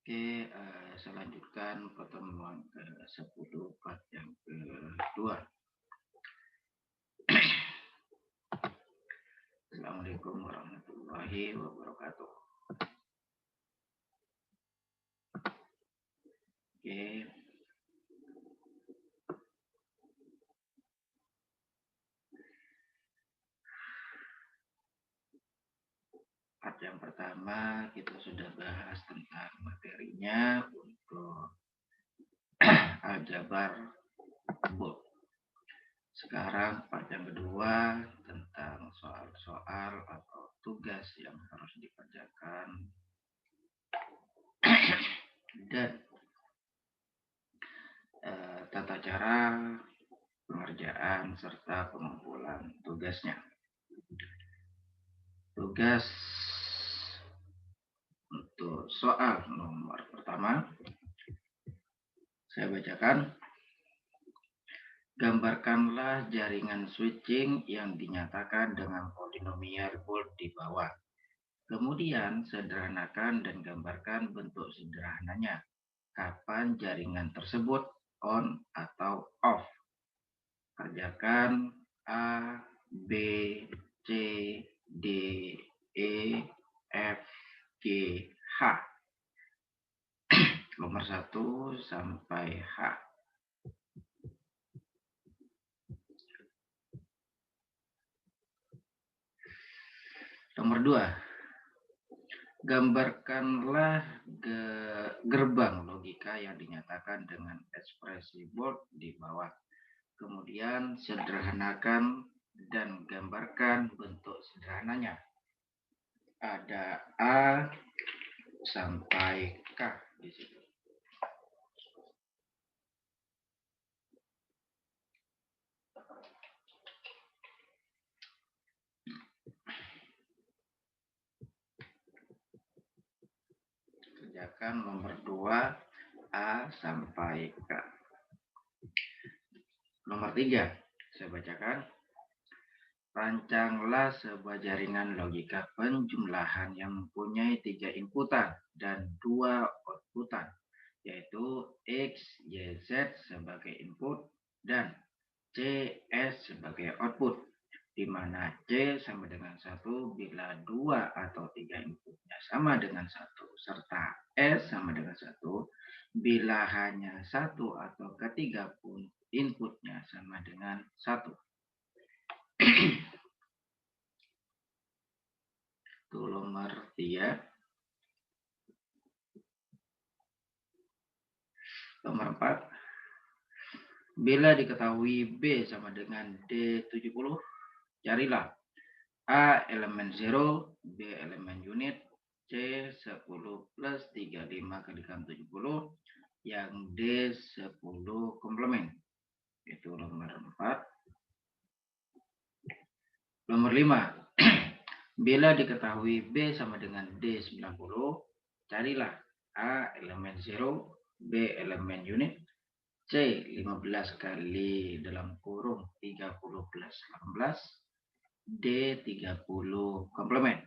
Oke, saya lanjutkan pertemuan ke-10 part yang kedua. Assalamualaikum warahmatullahi wabarakatuh. Oke, part yang pertama kita sudah bahas tentang materinya untuk aljabar bold. Sekarang part yang kedua tentang soal-soal atau tugas yang harus dikerjakan dan tata cara pengerjaan serta pengumpulan tugasnya. Tugas untuk soal nomor pertama, saya bacakan. Gambarkanlah jaringan switching yang dinyatakan dengan polinomial bold di bawah. Kemudian sederhanakan dan gambarkan bentuk sederhananya. Kapan jaringan tersebut on atau off. Kerjakan A, B, C, D, E, F, G, H. Nomor 1 sampai H. Nomor 2. Gambarkanlah gerbang logika yang dinyatakan dengan ekspresi bold di bawah. Kemudian sederhanakan dan gambarkan bentuk sederhananya. Ada A sampai K di situ. Kerjakan nomor 2 A sampai K. Nomor 3, saya bacakan. Rancanglah sebuah jaringan logika penjumlahan yang mempunyai 3 inputan dan 2 outputan, yaitu X, Y, Z sebagai input dan C, S sebagai output, di mana C sama dengan 1 bila 2 atau 3 inputnya sama dengan 1, serta S sama dengan 1 bila hanya 1 atau ketiga pun inputnya sama dengan 1. Itu nomor 3. Nomor 4. Bila diketahui B sama dengan D70, carilah A elemen 0, B elemen unit, C 10 plus 35 kalikan 70, yang D 10 komplement. Itu nomor 4. Nomor 5. Bila diketahui B sama dengan D90, carilah A elemen 0, B elemen unit, C 15 kali dalam kurung 30 plus 18, D 30 komplement.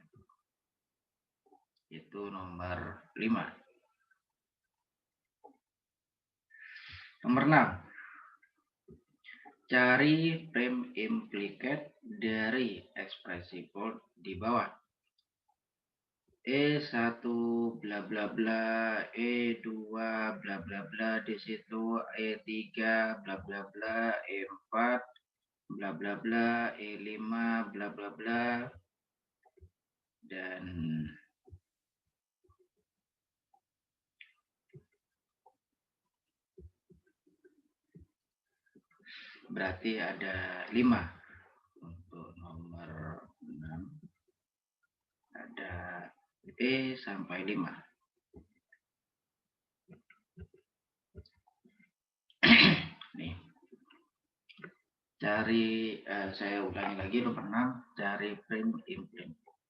Itu nomor 5. Nomor 6. Cari prime implicate dari ekspresi bold di bawah. E1 bla bla bla, E2 bla bla bla di situ, E3 bla bla bla, E4 bla bla bla, E5 bla bla bla, dan berarti ada 5. Untuk nomor 6 ada E sampai 5. Nih. Cari, saya ulangi lagi nomor 6, cari prime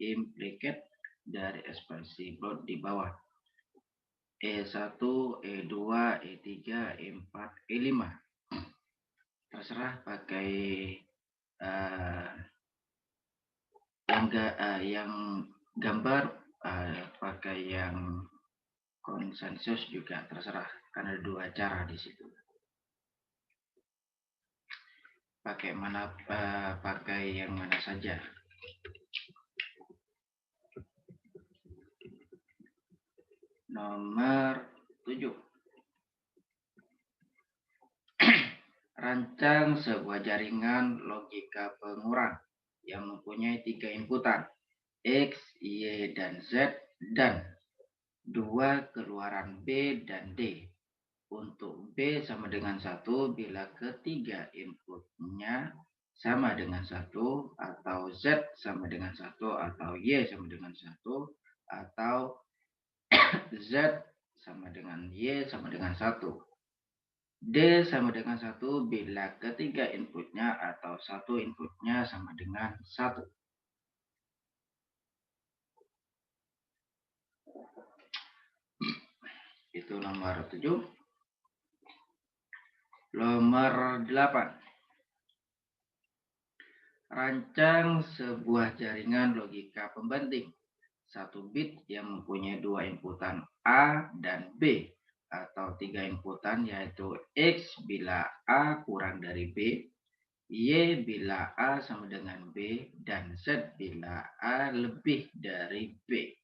implicate dari ekspresi bold di bawah. E1, E2, E3, E4, E5. Terserah pakai yang gambar pakai yang konsensus juga terserah, karena dua cara di situ. Pakai yang mana saja. Nomor 7. Rancang sebuah jaringan logika pengurang yang mempunyai 3 inputan, X, Y, dan Z, dan 2 keluaran B dan D. Untuk B sama dengan 1 bila ketiga inputnya sama dengan 1, atau Z sama dengan 1, atau Y sama dengan 1, atau Z sama dengan Y sama dengan 1. D sama dengan 1 bila ketiga inputnya atau satu inputnya sama dengan 1. Itu nomor 7. Nomor 8. Rancang sebuah jaringan logika pembanding. 1 bit yang mempunyai 2 inputan A dan B, atau 3 inputan yaitu X bila A kurang dari B, Y bila A sama dengan B, dan Z bila A lebih dari B.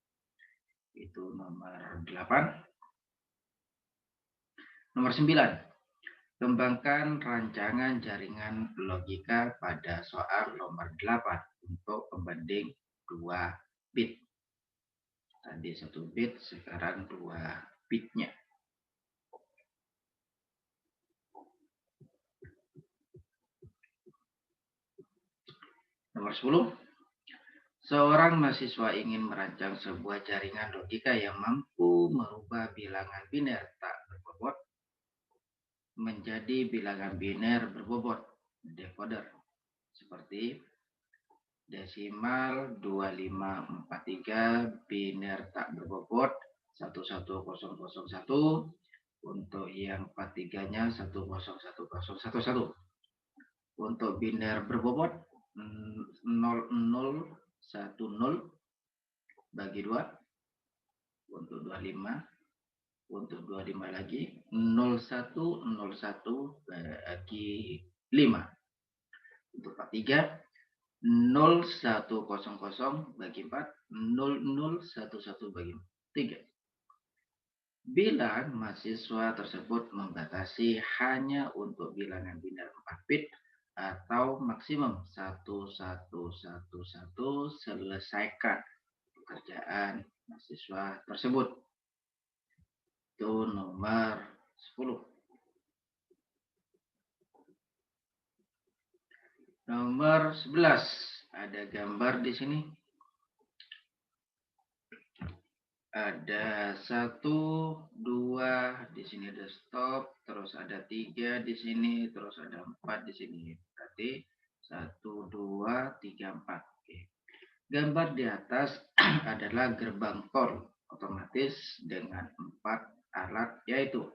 Itu nomor 8. Nomor 9. Kembangkan rancangan jaringan logika pada soal nomor 8 untuk pembanding 2 bit. Tadi 1 bit, sekarang 2 bitnya. Nomor 10. Seorang mahasiswa ingin merancang sebuah jaringan logika yang mampu merubah bilangan biner tak berbobot menjadi bilangan biner berbobot, decoder, seperti desimal 2543, biner tak berbobot 11001, untuk yang 43-nya 101011. Untuk biner berbobot 0010 bagi 2 untuk 25, untuk 25 lagi 0101 bagi 5, untuk 43 0100 bagi 4, 0011 bagi 3. Bila mahasiswa tersebut membatasi hanya untuk bilangan biner 4 bit atau maksimum 1111, selesaikan pekerjaan mahasiswa tersebut. Itu nomor 10. Nomor 11. Ada gambar di sini. Ada 1, 2, di sini ada stop, terus ada 3 di sini, terus ada 4 di sini. Berarti 1, 2, 3, 4. Oke. Gambar di atas adalah gerbang tol otomatis dengan 4 alat, yaitu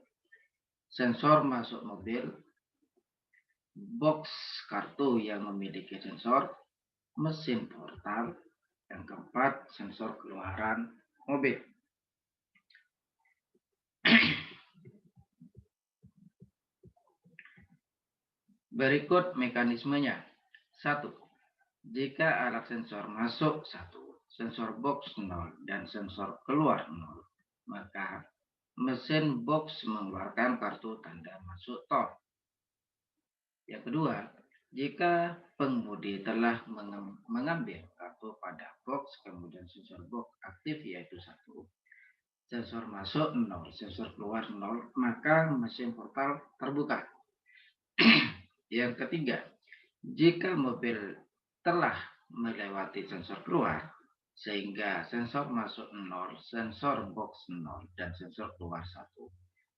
sensor masuk mobil, box kartu yang memiliki sensor, mesin portal, yang keempat sensor keluaran mobil. Berikut mekanismenya. 1. Jika alat sensor masuk 1, sensor box 0, dan sensor keluar 0, maka mesin box mengeluarkan kartu tanda masuk tol. Yang kedua, jika pengemudi telah mengambil kartu pada box, kemudian sensor box aktif yaitu 1, sensor masuk 0, sensor keluar 0, maka mesin portal terbuka. Yang ketiga, jika mobil telah melewati sensor keluar, sehingga sensor masuk 0, sensor box 0, dan sensor keluar 1,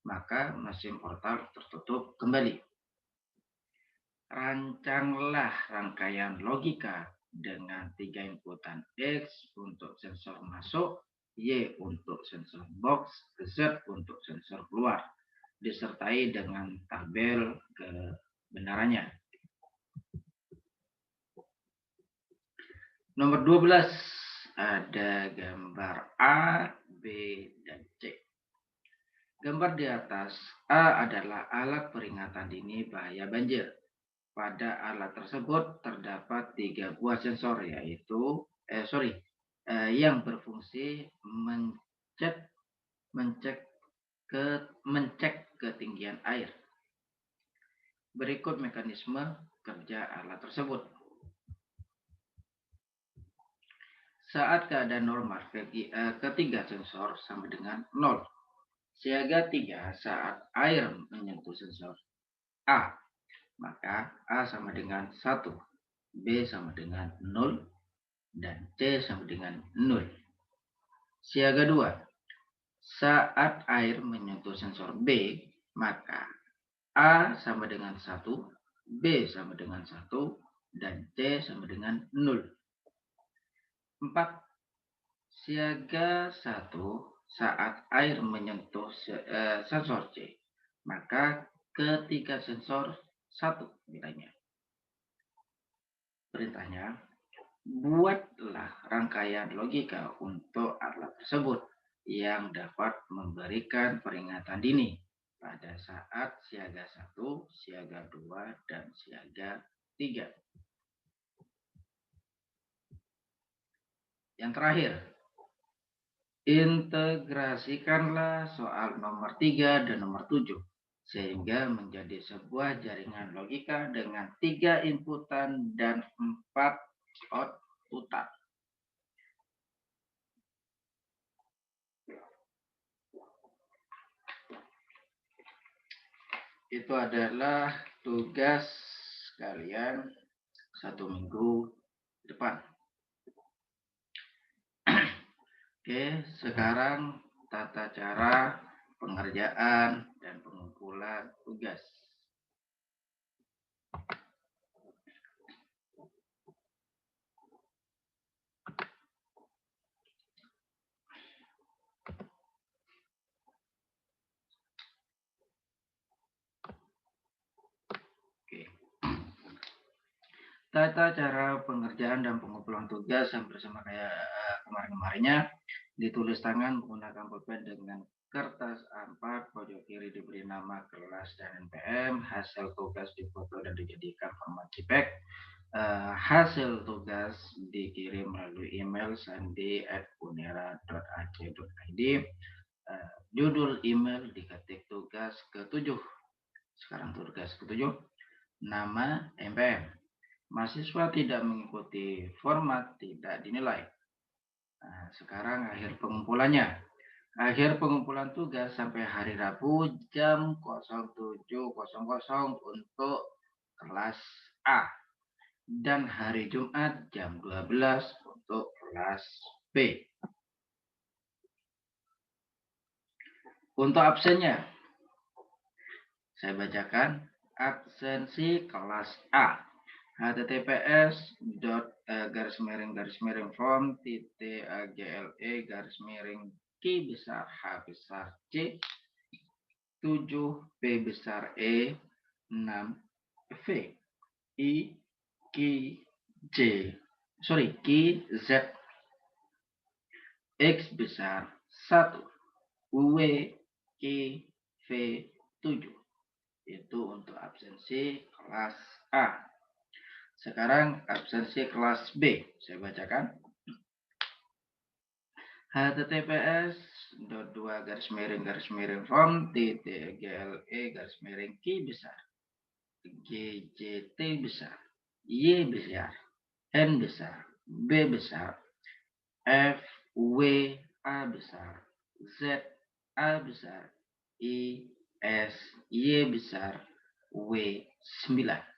maka mesin portal tertutup kembali. Rancanglah rangkaian logika dengan 3 inputan X untuk sensor masuk, Y untuk sensor box, Z untuk sensor keluar, disertai dengan tabel kebenarannya. Nomor 12, ada gambar A, B, dan C. Gambar di atas, A adalah alat peringatan dini bahaya banjir. Pada alat tersebut terdapat 3 buah sensor, yaitu yang berfungsi mencek ketinggian air. Berikut mekanisme kerja alat tersebut. Saat keadaan normal, ketiga sensor sama dengan 0. Siaga 3 saat air menyentuh sensor A, maka A sama dengan 1, B sama dengan 0, dan C sama dengan 0. Siaga 2, saat air menyentuh sensor B, maka A sama dengan 1, B sama dengan 1, dan C sama dengan 0. 4. Siaga 1 saat air menyentuh sensor C, maka ketiga sensor 1 nilainya. Perintahnya, buatlah rangkaian logika untuk alat tersebut yang dapat memberikan peringatan dini pada saat siaga 1, siaga 2, dan siaga 3. Yang terakhir, integrasikanlah soal nomor 3 dan nomor 7 sehingga menjadi sebuah jaringan logika dengan 3 inputan dan 4 outputan. Itu adalah tugas kalian 1 minggu depan. Oke, sekarang tata cara pengerjaan dan pengumpulan tugas. Oke. Tata cara pengerjaan dan pengumpulan tugas yang bersama kayak kemarin-kemarinnya, ditulis tangan menggunakan pulpen dengan kertas A4, pojok kiri diberi nama kelas dan NPM, hasil tugas difoto dan dijadikan format JPEG, hasil tugas dikirim melalui email sandi@unera.ac.id, judul email diketik tugas ke-7. Sekarang tugas ke-7, nama NPM. Mahasiswa tidak mengikuti format tidak dinilai. Nah, sekarang akhir pengumpulannya. Akhir pengumpulan tugas sampai hari Rabu jam 07.00 untuk kelas A. Dan hari Jumat jam 12 untuk kelas B. Untuk absennya, saya bacakan absensi kelas A. https://form.agle/form besar H besar C 7 P besar E 6 V I Q Z X besar 1 W Q V 7. Itu untuk absensi kelas A. Sekarang absensi kelas B. Saya bacakan. https://form.gle/form.ky besar GJT besar Y besar N besar B besar F W A besar Z A besar I S Y besar W 9.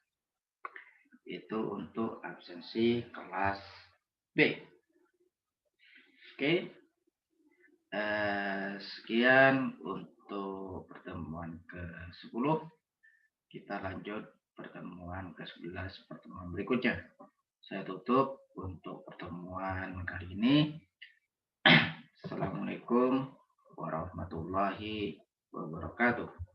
Itu untuk absensi kelas B. Oke. Sekian untuk pertemuan ke-10. Kita lanjut pertemuan ke-11 pertemuan berikutnya. Saya tutup untuk pertemuan kali ini. Assalamualaikum warahmatullahi wabarakatuh.